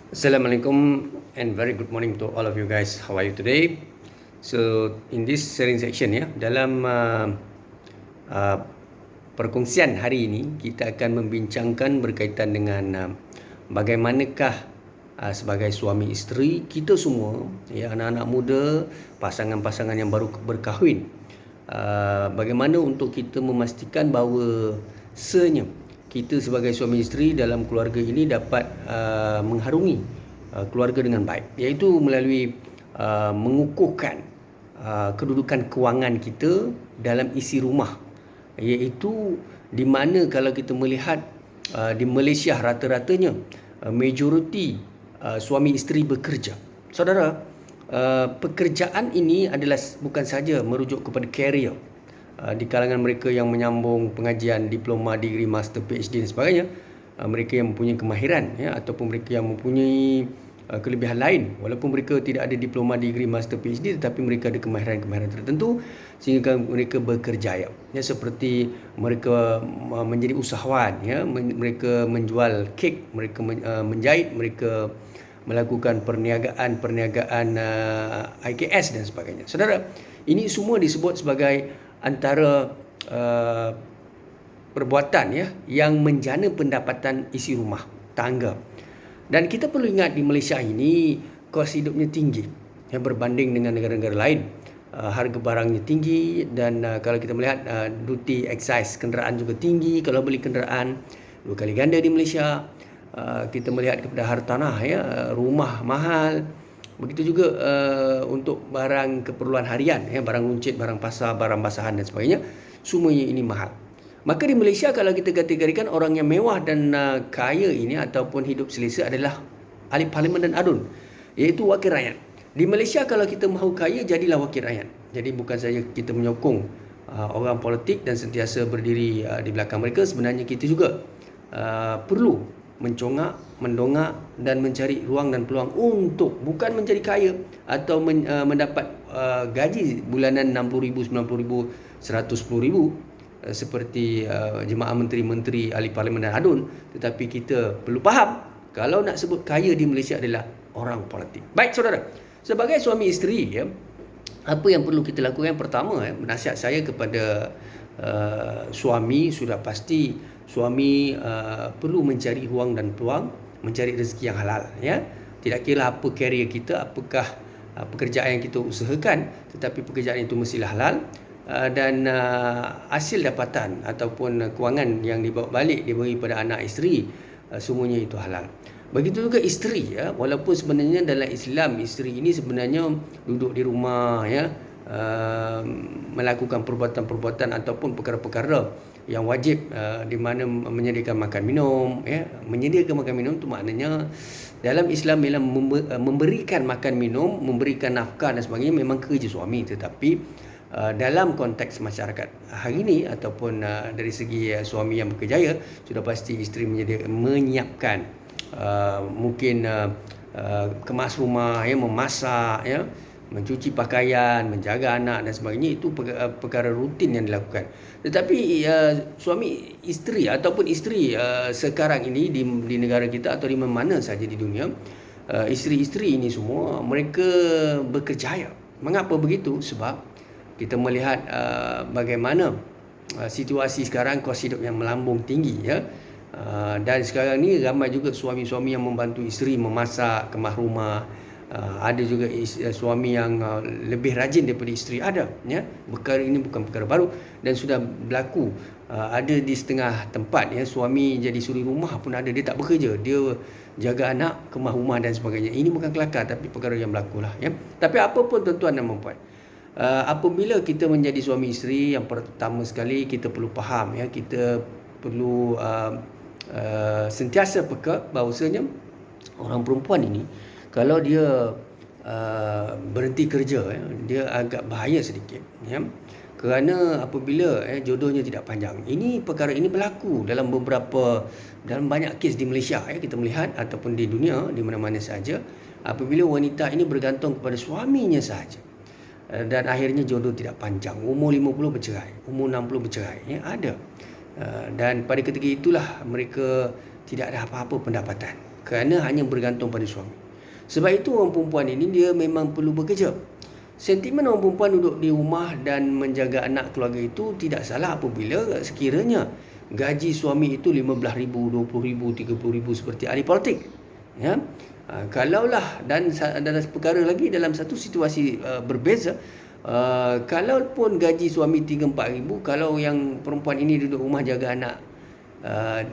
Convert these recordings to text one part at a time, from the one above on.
Assalamualaikum and very good morning to all of you guys. How are you today? So in this sharing section dalam perkongsian hari ini kita akan membincangkan berkaitan dengan bagaimanakah sebagai suami isteri kita semua, anak-anak muda, pasangan-pasangan yang baru berkahwin, bagaimana untuk kita memastikan bahawa kita sebagai suami isteri dalam keluarga ini dapat mengharungi keluarga dengan baik, iaitu melalui mengukuhkan kedudukan kewangan kita dalam isi rumah, iaitu di mana kalau kita melihat di Malaysia rata-ratanya majoriti suami isteri bekerja. Saudara, pekerjaan ini adalah bukan saja merujuk kepada career di kalangan mereka yang menyambung pengajian diploma, degree, master, PhD dan sebagainya, mereka yang mempunyai kemahiran ataupun mereka yang mempunyai kelebihan lain, walaupun mereka tidak ada diploma, degree, master, PhD, tetapi mereka ada kemahiran-kemahiran tertentu sehingga mereka berkerjaya, seperti mereka menjadi usahawan, mereka menjual kek, mereka menjahit, mereka melakukan perniagaan IKS dan sebagainya. Saudara, ini semua disebut sebagai antara perbuatan yang menjana pendapatan isi rumah tangga. Dan kita perlu ingat di Malaysia ini kos hidupnya tinggi berbanding dengan negara-negara lain. Harga barangnya tinggi dan kalau kita melihat duty excise kenderaan juga tinggi. Kalau beli kenderaan 2 kali ganda di Malaysia. Kita melihat kepada hartanah, rumah mahal. Begitu juga untuk barang keperluan harian, barang runcit, barang pasar, barang basahan dan sebagainya, semuanya ini mahal. Maka di Malaysia kalau kita kategorikan orang yang mewah dan kaya ini ataupun hidup selesa adalah ahli parlimen dan adun, iaitu wakil rakyat. Di Malaysia kalau kita mahu kaya, jadilah wakil rakyat. Jadi bukan saja kita menyokong orang politik dan sentiasa berdiri di belakang mereka, sebenarnya kita juga perlu mencongak, mendongak dan mencari ruang dan peluang untuk bukan menjadi kaya atau mendapat gaji bulanan 60,000, 90,000, 110,000 seperti jemaah menteri-menteri, ahli parlimen dan adun, tetapi kita perlu faham kalau nak sebut kaya di Malaysia adalah orang politik. Baik saudara, sebagai suami isteri, apa yang perlu kita lakukan? Pertama, nasihat saya kepada suami, sudah pasti suami perlu mencari ruang dan peluang, mencari rezeki yang halal, tidak kira apa karier kita, apakah pekerjaan yang kita usahakan, tetapi pekerjaan itu mestilah halal dan hasil dapatan ataupun kewangan yang dibawa balik diberi pada anak isteri, semuanya itu halal. Begitu juga isteri, walaupun sebenarnya dalam Islam isteri ini sebenarnya duduk di rumah, melakukan perbuatan-perbuatan ataupun perkara-perkara yang wajib, di mana menyediakan makan minum. Menyediakan makan minum itu maknanya dalam Islam bila memberikan makan minum, memberikan nafkah dan sebagainya memang kerja suami, tetapi dalam konteks masyarakat hari ini ataupun dari segi suami yang berkerjaya, sudah pasti isteri menyiapkan mungkin kemas rumah, memasak, mencuci pakaian, menjaga anak dan sebagainya. Itu perkara rutin yang dilakukan. Tetapi suami isteri ataupun isteri sekarang ini di negara kita atau di mana saja di dunia, isteri-isteri ini semua mereka berkerjaya. Mengapa begitu? Sebab kita melihat bagaimana situasi sekarang, kos hidup yang melambung tinggi, dan sekarang ni ramai juga suami-suami yang membantu isteri memasak, kemas rumah. Ada juga suami yang lebih rajin daripada isteri, ada. Perkara ini bukan perkara baru dan sudah berlaku. Ada di setengah tempat, suami jadi suri rumah pun ada, dia tak bekerja, dia jaga anak, kemas rumah dan sebagainya. Ini bukan kelakar tapi perkara yang berlaku lah. Tapi apa pun tuan-tuan dan puan, apabila kita menjadi suami isteri, yang pertama sekali kita perlu faham, kita perlu sentiasa peka bahawasanya orang perempuan ini kalau dia berhenti kerja, dia agak bahaya sedikit, kerana apabila jodohnya tidak panjang. Perkara ini berlaku dalam banyak kes di Malaysia, kita melihat, ataupun di dunia di mana-mana saja. Apabila wanita ini bergantung kepada suaminya sahaja dan akhirnya jodoh tidak panjang, umur 50 bercerai, umur 60 bercerai, ada. Dan pada ketika itulah mereka tidak ada apa-apa pendapatan. kerana hanya bergantung pada suami. Sebab itu orang perempuan ini dia memang perlu bekerja. Sentimen orang perempuan duduk di rumah dan menjaga anak keluarga itu tidak salah apabila sekiranya gaji suami itu RM15,000, RM20,000, RM30,000 seperti ahli politik. Ya. Kalaulah dan ada perkara lagi dalam satu situasi berbeza, kalaupun gaji suami RM3-4,000, kalau yang perempuan ini duduk rumah jaga anak,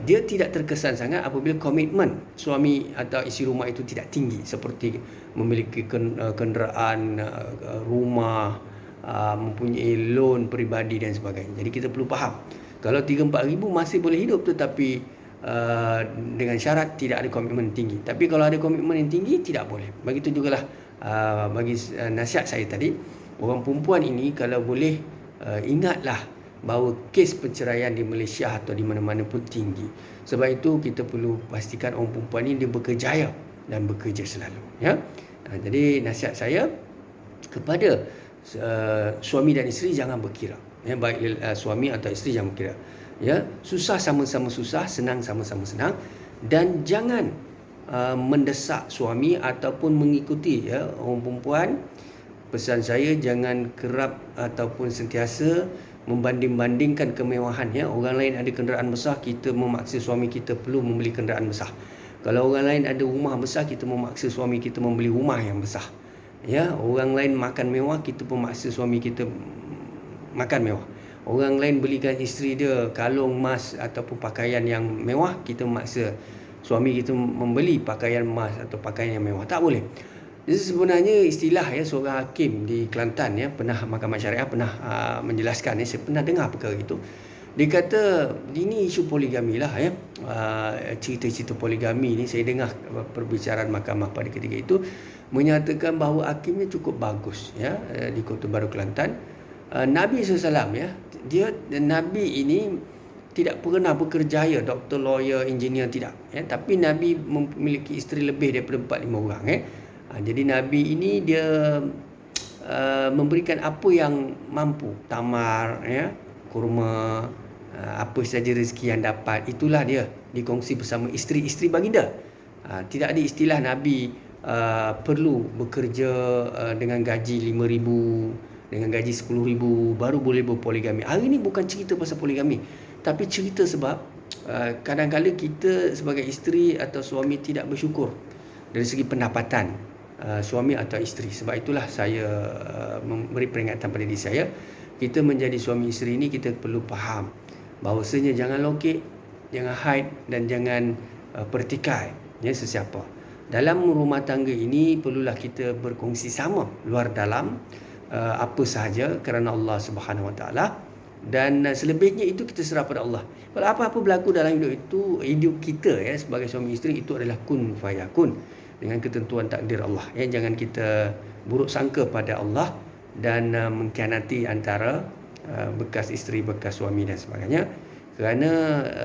dia tidak terkesan sangat apabila komitmen suami atau isi rumah itu tidak tinggi, seperti memiliki kenderaan, rumah, mempunyai loan peribadi dan sebagainya. Jadi kita perlu faham, kalau RM3-4,000 masih boleh hidup, tetapi dengan syarat tidak ada komitmen tinggi. Tapi kalau ada komitmen yang tinggi, tidak boleh. Begitu jugalah bagi nasihat saya tadi, orang perempuan ini kalau boleh ingatlah bahawa kes perceraian di Malaysia atau di mana-mana pun tinggi. Sebab itu kita perlu pastikan orang perempuan ini dia berkejaya dan bekerja selalu. Ya. Jadi nasihat saya kepada suami dan isteri, jangan berkira. Ya, baik suami atau isteri jangan berkira. Ya, susah sama-sama susah, senang sama-sama senang, dan jangan mendesak suami ataupun mengikuti orang perempuan. Pesan saya, jangan kerap ataupun sentiasa membanding-bandingkan kemewahan. Orang lain ada kenderaan besar, kita memaksa suami kita perlu membeli kenderaan besar. Kalau orang lain ada rumah besar, kita memaksa suami kita membeli rumah yang besar. Orang lain makan mewah, kita memaksa suami kita makan mewah. Orang lain belikan isteri dia kalung emas ataupun pakaian yang mewah, kita memaksa suami kita membeli pakaian emas atau pakaian yang mewah. Tak boleh. Jadi sebenarnya istilah seorang hakim di Kelantan pernah Mahkamah Syariah pernah menjelaskan, saya pernah dengar perkara itu. Dia kata ini isu poligami lah cerita-cerita poligami ni, saya dengar perbicaraan mahkamah pada ketika itu menyatakan bahawa hakimnya cukup bagus di Kota Baru Kelantan. Nabi SAW Nabi ini tidak pernah bekerjaya doktor, lawyer, engineer, tidak. Tapi Nabi memiliki isteri lebih daripada 4-5 orang. Jadi Nabi ini dia memberikan apa yang mampu, tamar, kurma, apa saja rezeki yang dapat, itulah dia dikongsi bersama isteri-isteri baginda. Tidak ada istilah Nabi perlu bekerja dengan gaji RM5,000, dengan gaji RM10,000 baru boleh berpoligami. Hari ini bukan cerita pasal poligami, tapi cerita sebab kadang-kadang kita sebagai isteri atau suami tidak bersyukur dari segi pendapatan suami atau isteri. Sebab itulah saya memberi peringatan pada diri saya, kita menjadi suami isteri ini kita perlu faham bahawasanya jangan lokek, jangan hide dan jangan pertikai sesiapa. Dalam rumah tangga ini perlulah kita berkongsi sama luar dalam apa sahaja kerana Allah Subhanahu Wa Taala, dan selebihnya itu kita serah pada Allah. Kalau apa-apa berlaku dalam hidup kita sebagai suami isteri, itu adalah kun fayakun dengan ketentuan takdir Allah. Jangan kita buruk sangka pada Allah dan mengkhianati antara bekas isteri, bekas suami dan sebagainya. Kerana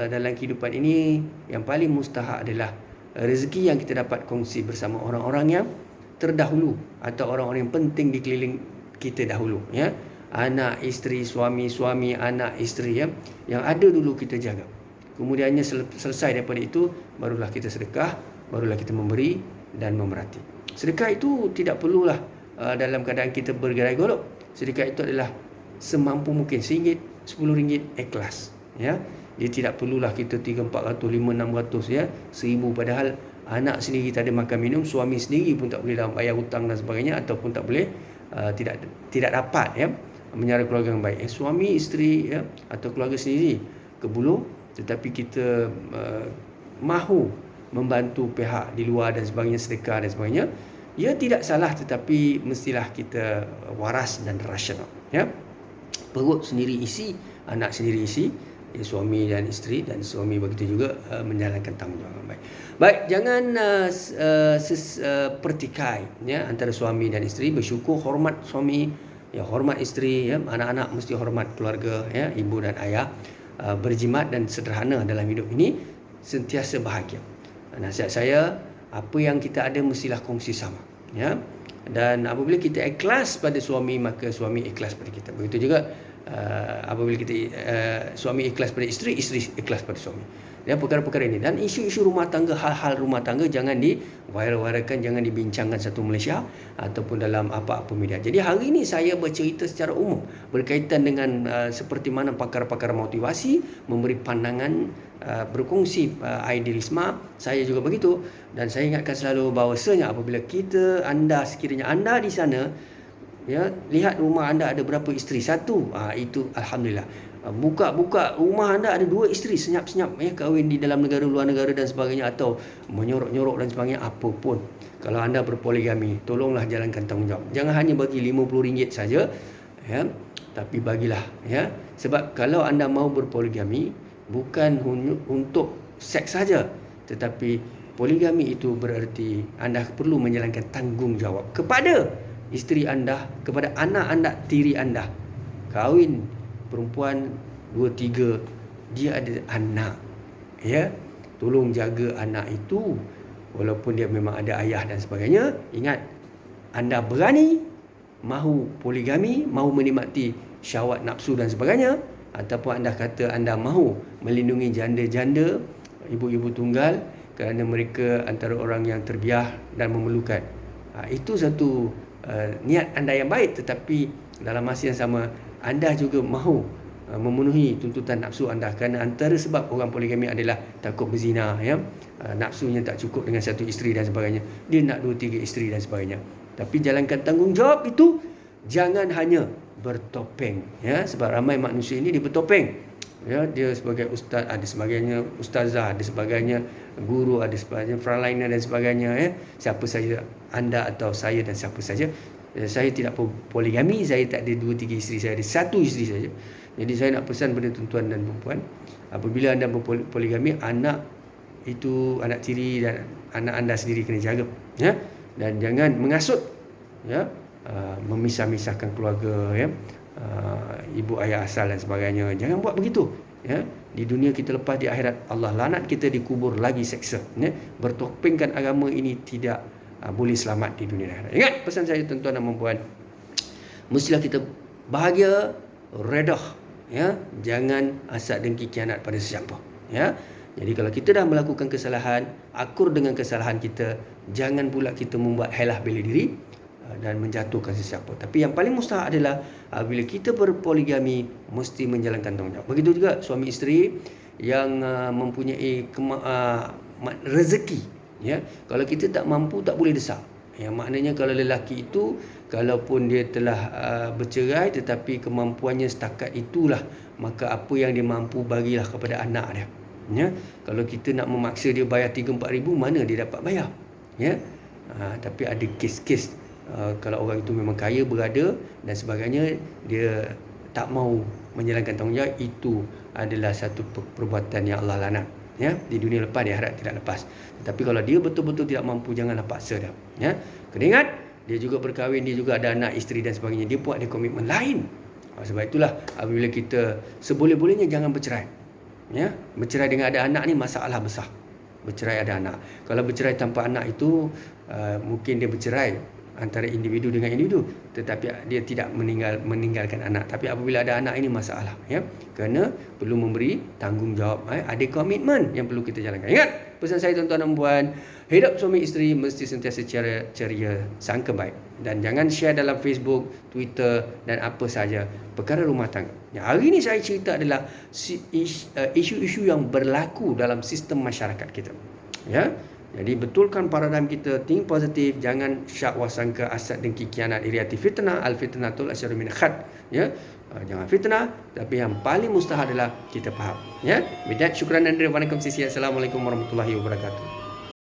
dalam kehidupan ini yang paling mustahak adalah rezeki yang kita dapat kongsi bersama orang-orang yang terdahulu atau orang-orang yang penting di keliling kita dahulu. Anak, isteri, suami, anak, isteri yang ada dulu kita jaga. Kemudiannya selesai daripada itu, barulah kita sedekah, barulah kita memberi dan memerhati. Sedekah itu tidak perlulah dalam keadaan kita bergerai golok. Sedekah itu adalah semampu mungkin, RM1, RM10 ikhlas. Dia tidak perlulah kita 300, 400, 500, 600 RM1,000, padahal anak sendiri tak ada makan minum, suami sendiri pun tak boleh bayar hutang dan sebagainya, ataupun tak boleh tidak dapat menyara keluarga yang baik. Suami, isteri atau keluarga sendiri kebuluh, tetapi kita mahu membantu pihak di luar dan sebagainya, sedekah dan sebagainya, ia tidak salah, tetapi mestilah kita waras dan rasional. Perut sendiri isi, anak sendiri isi, suami dan isteri, dan suami begitu juga menjalankan tanggungjawab yang baik. Baik, jangan pertikai antara suami dan isteri. Bersyukur, hormat suami, hormat isteri, anak-anak mesti hormat keluarga, ibu dan ayah. Berjimat dan sederhana dalam hidup ini, sentiasa bahagia. Nasihat saya, apa yang kita ada mestilah kongsi sama. Dan apabila kita ikhlas pada suami, maka suami ikhlas pada kita. Begitu juga apabila kita suami ikhlas pada isteri, isteri ikhlas pada suami. Dan perkara-perkara ini. Dan isu-isu rumah tangga, hal-hal rumah tangga jangan di-viral-viralkan, jangan dibincangkan satu Malaysia ataupun dalam apa-apa media. Jadi hari ini saya bercerita secara umum berkaitan dengan seperti mana pakar-pakar motivasi memberi pandangan, berkongsi idealisme. Saya juga begitu. Dan saya ingatkan selalu bahawasanya apabila sekiranya anda di sana, ya, lihat rumah anda ada berapa isteri, satu, itu alhamdulillah. Buka rumah anda ada 2 isteri, senyap-senyap, ya, kahwin di dalam negara, luar negara dan sebagainya, atau menyorok-nyorok dan sebagainya, apapun. Kalau anda berpoligami, tolonglah jalankan tanggungjawab. Jangan hanya bagi RM50 saja, ya, tapi bagilah, ya. Sebab kalau anda mau berpoligami bukan untuk seks saja, tetapi poligami itu bererti anda perlu menjalankan tanggungjawab kepada isteri anda, kepada anak-anak tiri anda. Kahwin perempuan 2-3, dia ada anak, ya, tolong jaga anak itu. Walaupun dia memang ada ayah dan sebagainya, ingat, anda berani mahu poligami, mahu menikmati syahwat nafsu dan sebagainya, ataupun anda kata anda mahu melindungi janda-janda, ibu-ibu tunggal, kerana mereka antara orang yang terbiah dan memerlukan. Itu satu niat anda yang baik, tetapi dalam masa yang sama anda juga mahu memenuhi tuntutan nafsu anda, kerana antara sebab orang poligami adalah takut berzina, ya, nafsunya tak cukup dengan satu isteri dan sebagainya, dia nak 2-3 isteri dan sebagainya. Tapi jalankan tanggungjawab itu, jangan hanya bertopeng, ya, sebab ramai manusia ini dia bertopeng, ya, dia sebagai ustaz, ada sebagainya, ustazah, ada sebagainya, guru, ada sebagainya, frontliner dan sebagainya, ya. Siapa saja anda atau saya dan siapa saja, saya tidak poligami, saya tak ada 2-3 isteri, saya ada 1 isteri saja. Jadi saya nak pesan pada tuan-tuan dan puan, apabila anda berpoligami, anak itu, anak tiri dan anak anda sendiri kena jaga, ya, dan jangan mengasut, ya, memisah-misahkan keluarga, ya, ibu ayah asal dan sebagainya. Jangan buat begitu, ya. Di dunia kita lepas, di akhirat Allah lanat kita, dikubur lagi seksa, ya. Bertopengkan agama ini tidak boleh selamat di dunia dan akhirat. Ingat pesan saya tuan-tuan dan puan, mestilah kita bahagia, redah, ya. Jangan hasad dengki kianat pada sesiapa, ya. Jadi kalau kita dah melakukan kesalahan, akur dengan kesalahan kita, jangan pula kita membuat helah bela diri dan menjatuhkan sesiapa. Tapi yang paling mustahak adalah bila kita berpoligami, mesti menjalankan tanggungjawab. Begitu juga suami isteri yang mempunyai rezeki, ya. Kalau kita tak mampu, tak boleh desak. Yang maknanya kalau lelaki itu, kalaupun dia telah bercerai tetapi kemampuannya setakat itulah, maka apa yang dia mampu bagilah kepada anak dia, ya. Kalau kita nak memaksa dia bayar 3-4 ribu, mana dia dapat bayar, ya. Tapi ada kes-kes kalau orang itu memang kaya, berada dan sebagainya, dia tak mau menjalankan tanggungjawab, itu adalah satu perbuatan yang Allah laknat, ya. Di dunia lepas, di akhirat tidak lepas. Tetapi kalau dia betul-betul tidak mampu, janganlah paksa dia, ya. Kena ingat, dia juga berkahwin, dia juga ada anak, isteri dan sebagainya, dia buat ada komitmen lain. Sebab itulah apabila kita seboleh-bolehnya jangan bercerai, ya. Bercerai dengan ada anak ni masalah besar. Bercerai ada anak. Kalau bercerai tanpa anak itu mungkin dia bercerai antara individu dengan individu, tetapi dia tidak meninggalkan anak. Tapi apabila ada anak, ini masalah, ya. Kerana perlu memberi tanggungjawab, ada komitmen yang perlu kita jalankan. Ingat pesan saya tuan-tuan dan puan, hidup suami isteri mesti sentiasa ceria, sangka baik, dan jangan share dalam Facebook, Twitter dan apa saja perkara rumah tangga. Yang hari ini saya cerita adalah isu-isu yang berlaku dalam sistem masyarakat kita, ya. Jadi betulkan paradigm kita, think positif, jangan syak wasangka, asad dengki kianat, iriati fitnah, al fitnatul asyarru min khat, ya. Jangan fitnah, tapi yang paling mustahil adalah kita faham, ya. With that, syukran dan terima kasih. Assalamualaikum warahmatullahi wabarakatuh.